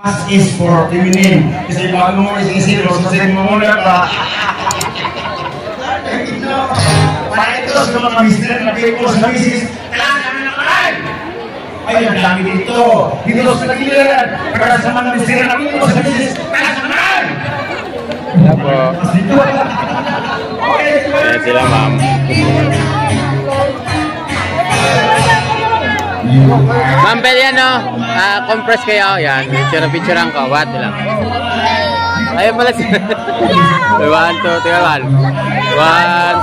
Mas is for feminine. Kasi bago mo isisip, sasabihin mo muna ba? Para ito sa mga mister na people sa misis, kailangan namin ng kalan! Ay, ang dami dito. Dito sa giliran. Para sa mga mister na people sa misis, kailangan ng kalan! Wala po. Ayan sila, ma'am. Ma'am, pwede yan, no? Compress kayo. Yan, picture-picturean ko. What lang. Ayun pala sila. 1, 2, 3, 1. 1,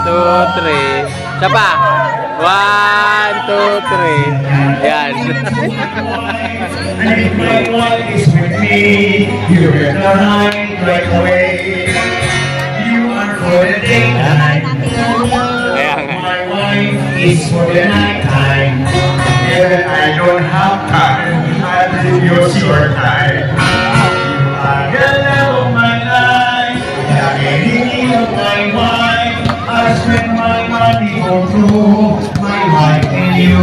2, 3. Siya pa. 1, 2, 3. Yan. And if my wife is with me, you better hide right away. You are for the daytime. My wife is for the nighttime. Even I don't have time, I believe you're your time. You are the love of my life, the beginning of my wife. I spend my money for two, my wife and you.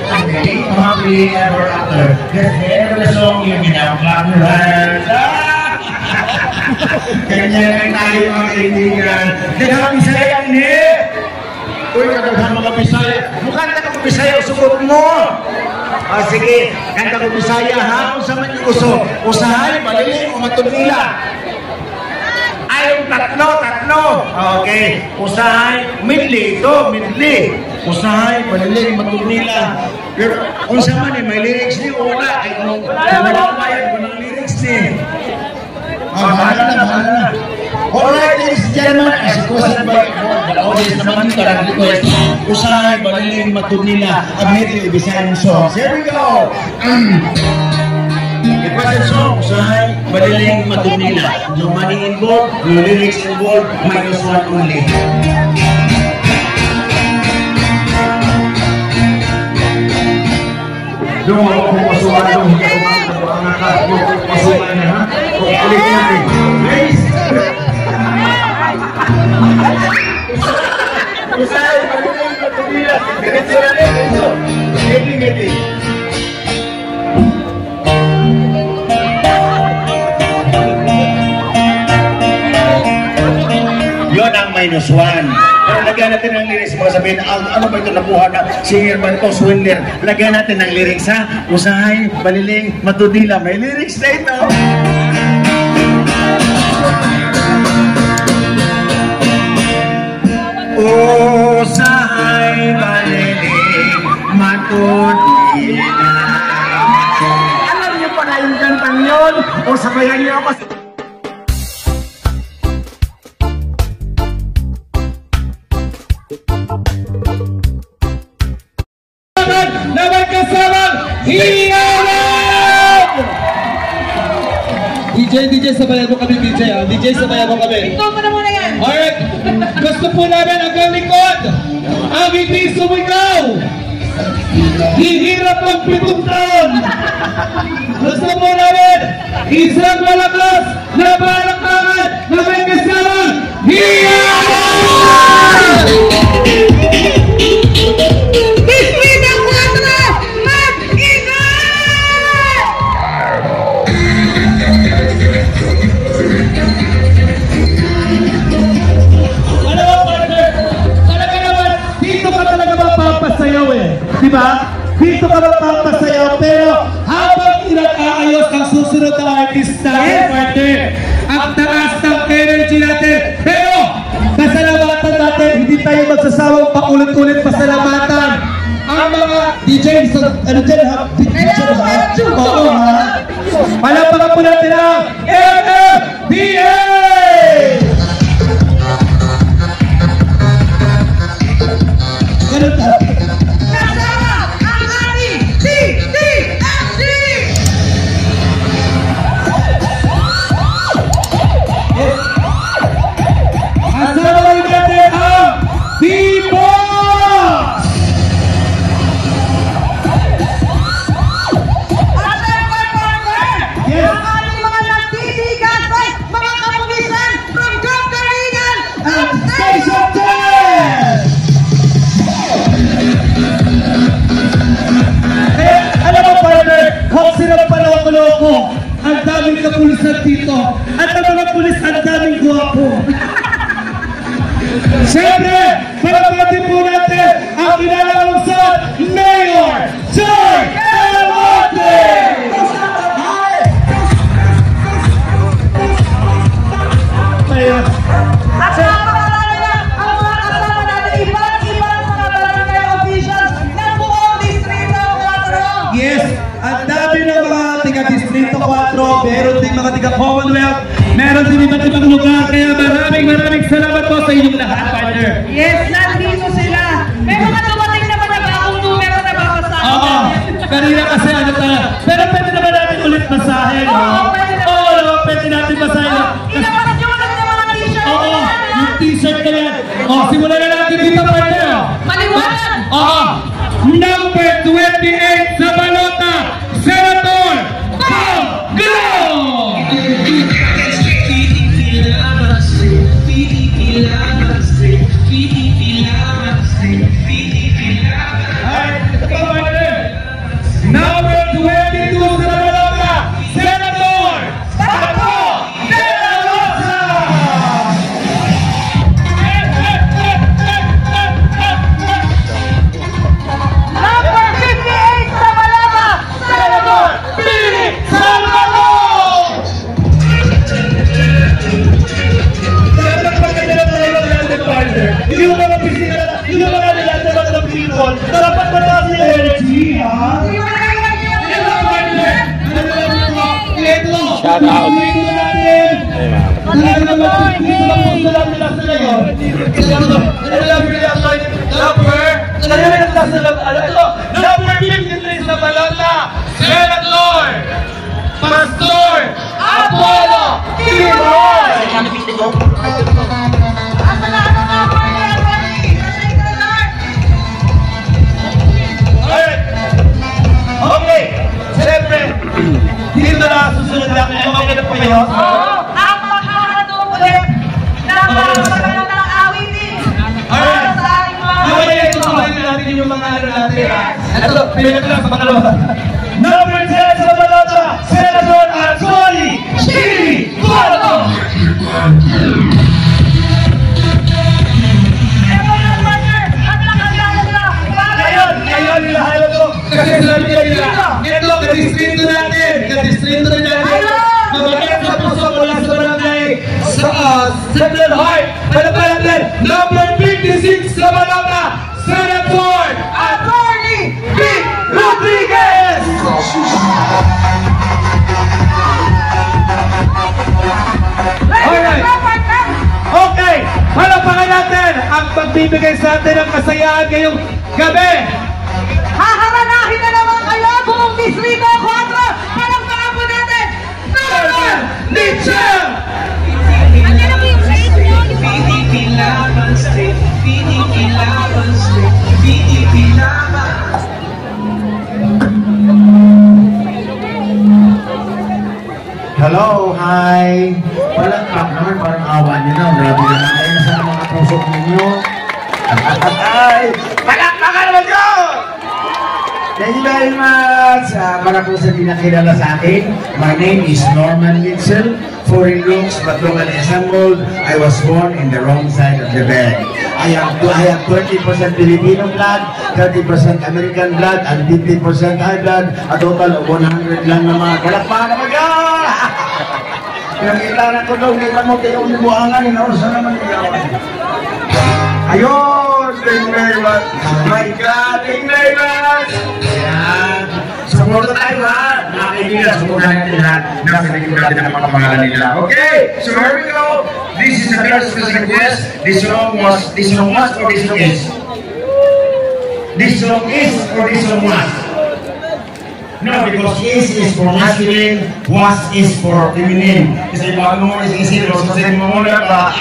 I'm very happy ever after. Just every song you can have clap your hands. Ganyan tayo mga kaibigan. Daghang Bisaya ni. Uy, daghang mga Bisaya. Mukanta ka Bisaya, sugot mo. Sige, kanta ko Bisaya ha. Kung sa man yung uso. Usahay, baliling, umatod nila. Ay, tatlo. Okay. Usahay, midli ito, midli. Usahay, baliling, umatod nila. Pero kung sa man may lyrics ni wala. Ay, kung walang bayad ko ng lyrics ni. Bahala na. Alright, ladies and gentlemen, as requested by the audience naman ito, request, usahay, baliling, matod nila, admitted, Bisayang songs. Here we go! Requested song, usahay, baliling, matod nila. No money involved, no lyrics involved, minus one only. Doon ako kung pasukan doon, hindi ako makakapag kung pasukan niya, ha? Kung ulit natin. Please! Usay, baliling, matod nila. Ganit sila rin, ito. Ngiti. Yun ang minus one. Pero lagyan natin ng lyrics. Mga sabihin, ano ba ito nakuha na? Singer ba ito? Swindler. Lagyan natin ng lyrics, ha? Usahay, baliling, matudila. May lyrics na ito. Usahay, baliling, matudila. Alam niyo pala yung kantang yun? O sabayan niyo ako. Naman kasamang Hiyawan! DJ, sabayan mo kami, DJ. DJ, sabayan mo kami. Ito mo na muna yan. Alright, gusto po namin hanggang likod. Ang hindi sumigaw. Hihirap ang 7 taon. Gusto po namin isang malakas na palakpakan na may kasamang Hiyawan! Diba? Dito ka magpapasayaw, pero habang inag-aayos ang susunod na artista, partner, ang taas ng energy natin, pero pasalamatan natin, hindi tayo magsasawang paulit-ulit pasalamatan ang mga DJ, ano dyan ha? Oo ha? Palapakan po natin ang MFDA! Ganun tayo. Mga nagtitigil officers dito. At ang mga pulis, ang daming guwapo. Siyempre, palapatin po natin ang kinalangsad Mayor Joy Alamonte! Mayor. Yes, ang dami ng mga tiga-Distrito 4, meron din mga tiga-Commonwealth, meron din iba't ibang lugar, kaya maraming salamat po sa inyong lahat, partner. Yes, nandito sila. May mga dumating naman na bagong numero na babasahin. Oo, kanina kasi ano tayo, pero pwede naman natin ulit basahin. Oo, pwede naman. Oo, pwede natin basahin. Inawaras yung mga t-shirt. Oo, yung t-shirt na yan. Oo, simulan na natin dito, partner. Maliwanag. Oo, number 28 sa balota, Senator Bob Glow! Number 22 sa balota, Senator Pato de la Rosa! Number 58 sa Malaba, Senator Pili Salvador! Dapat magkadala tayo ng landed partner. Yung mga bisita, yung mga landed ng people, dapat mataas na energy, ha? Shout out. Number 53 sa balota, Senator Pastor Apollo Timoy! Okay, siyempre, dito na susunod natin. Okay na po yun? ang makakatong ulit ng mga magandang awitin para sa ating mga Okay, tutuloy natin yung mga ano natin. Ito, pinaglang sa pangalawa. Number 10 sa balota, Senator Anthony Chili Corto! Ngayon, nilahala to. Kasi sabi nila, ito, ka-distrito natin. Ka-distrito na natin. Mabagat sa puso mula sa barangay sa Central Heart. Palapalan natin, number 56 sa balota, Senator Attorney Vic Rodriguez! Alright. Okay, palapakan natin ang pagbibigay sa atin ng kasayaan ngayong gabi. Haharanahin na naman kayo buong Distrito 4. Palakpakan po natin. Norman Nichel! PDP Laban State, PDP Laban State, PDP Laban. Hello, hi! Palakpak naman, parang awa niyo na. Grabe naman kayo sa mga pusok ninyo. Ay! Palakpakan naman nyo! Thank you very much. Para po sa pinakilala sa akin, my name is Norman Mitchell. Foreign looks but locally assembled. I was born in the wrong side of the bed. I have 20% Filipino blood, 30% American blood, and 50% high blood. A total of 100 lang naman. Palakpakan naman nyo! Pinakilala ko daw, hindi ka mo kayo umuangan. Inausan naman niya. Ayun! Thank you very much. My God, thank you very much. Ayan. Sumunod tayo ha. Mga kaibigan, sumunod natin lahat. Nakinig natin ang mga pangalan nila. Okay, so here we go. This is a very special request. This song was or this song is? This song is or this song was? No, because is for masculine, was is for feminine. Kasi mga mo is isiro, so sa mo muna ba?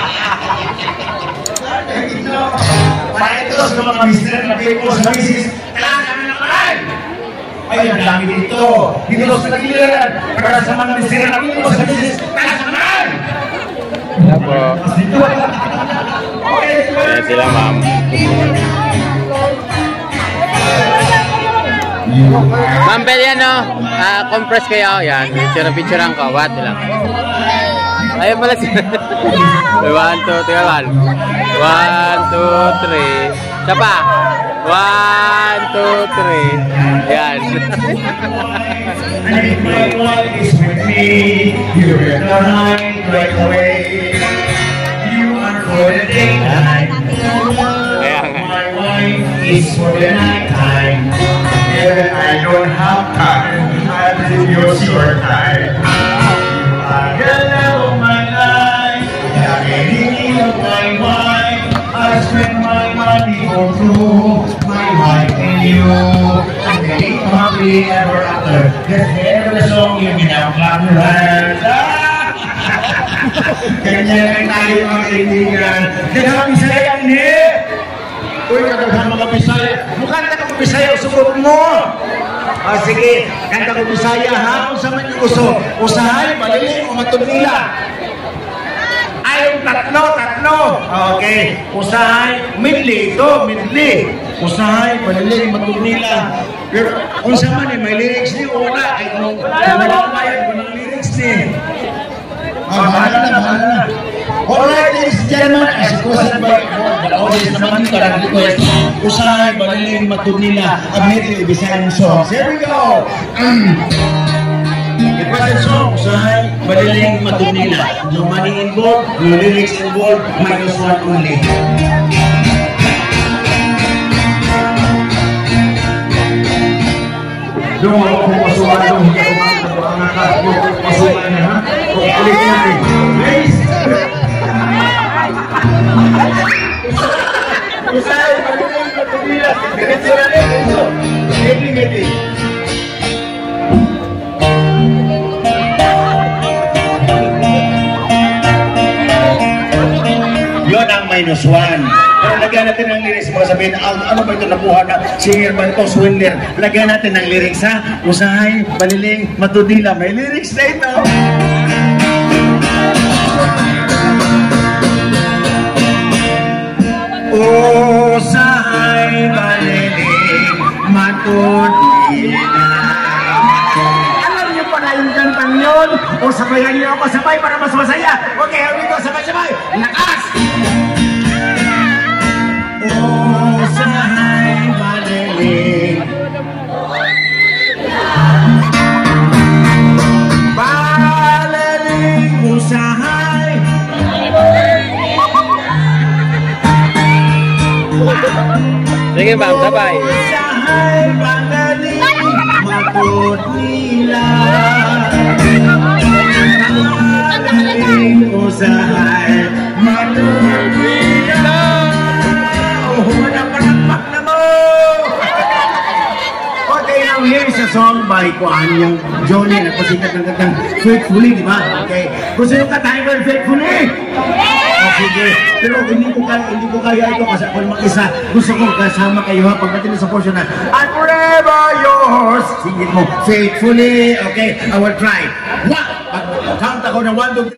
Para ito sa mga mister na people sa misis, kailangan namin ng karay! Ay, ang dami dito. Dito sa tagiliran. Para sa mga mister na people sa misis, kailangan ng karay! Yan po. Ayan sila, ma'am. Ma'am, pwede yan, no? Compress kayo. Yan, picture-picturean ko. What lang. Ayun pala siya. 1, 2, 3, 1. 1, 2, 3. Isa pa. 1, 2, 3. Yan. And if my wife is with me, you will hide right away. You are for the daytime. My wife is for the nighttime. Even I don't have time, I believe you're your time. You are the love of my life, the beginning of my wife. I spend my money for through my wife and you. And they happily ever after. That's the song you can have clap your hands. Ganyan tayo mga kaibigan. Daghang Bisaya ni. Uy, kadaghang mga Bisaya. Mukhang kang Bisaya, sugot mo. Sige, kanta ko Bisaya ha. Kung sa man yung usahay, baliling, umatod nila. Ay, tatlo. Okay. Usahay, midli ito, midli. Usahay, baliling, umatod nila. Pero kung sa man may lyrics ni wala. Ay, kung wala kayo, walang lyrics ni. Bahala na. Alright, ladies and gentlemen, as requested by the audience naman ito, request, usahay, baliling, matod nila, ang medyo Bisayang songs. Here we go! Requested song, usahay, baliling, matod nila. No money involved, no lyrics involved, -1 only. Doon ako kung pasukan doon, hindi ako pasukan na ha? Kung ulit natin. Please! Usahay, baliling, matod nila. Ganito na rin, ito. Ngiti. Yun ang -1. Pero lagyan natin ng lyrics, mga sabihin, ano ba ito nakuha na singer ba ito, swindler? Lagyan natin ng lyrics ha. Usahay, baliling, matudila. May lyrics na ito. Usahay, baliling, matudila. Alam niyo pa na yung kantang yun? O sabayan niyo ako sabay para mas masaya. Okay, here we go, sabay-sabay. Lakas! Usahay, baliling, usahay. Sige, ma'am, sabay. Usahay, baliling, matod nila. Baliling, usahay, matod nila. Manapalakpak na mo! Okay, now here's a song by Kuan, yung Johnny, nagpasikat ng kantang Faithfully, di ba? Okay. Kung sino katahin ko yung Faithfully? Sige. Pero hindi ko kaya ito kasi ako mag-isa. Gusto kong kasama kayo ha, pagdating sa portion na I'm forever yours. Sige mo, faithfully. Okay, I will try. Pag-count ako ng 1, 2, 3.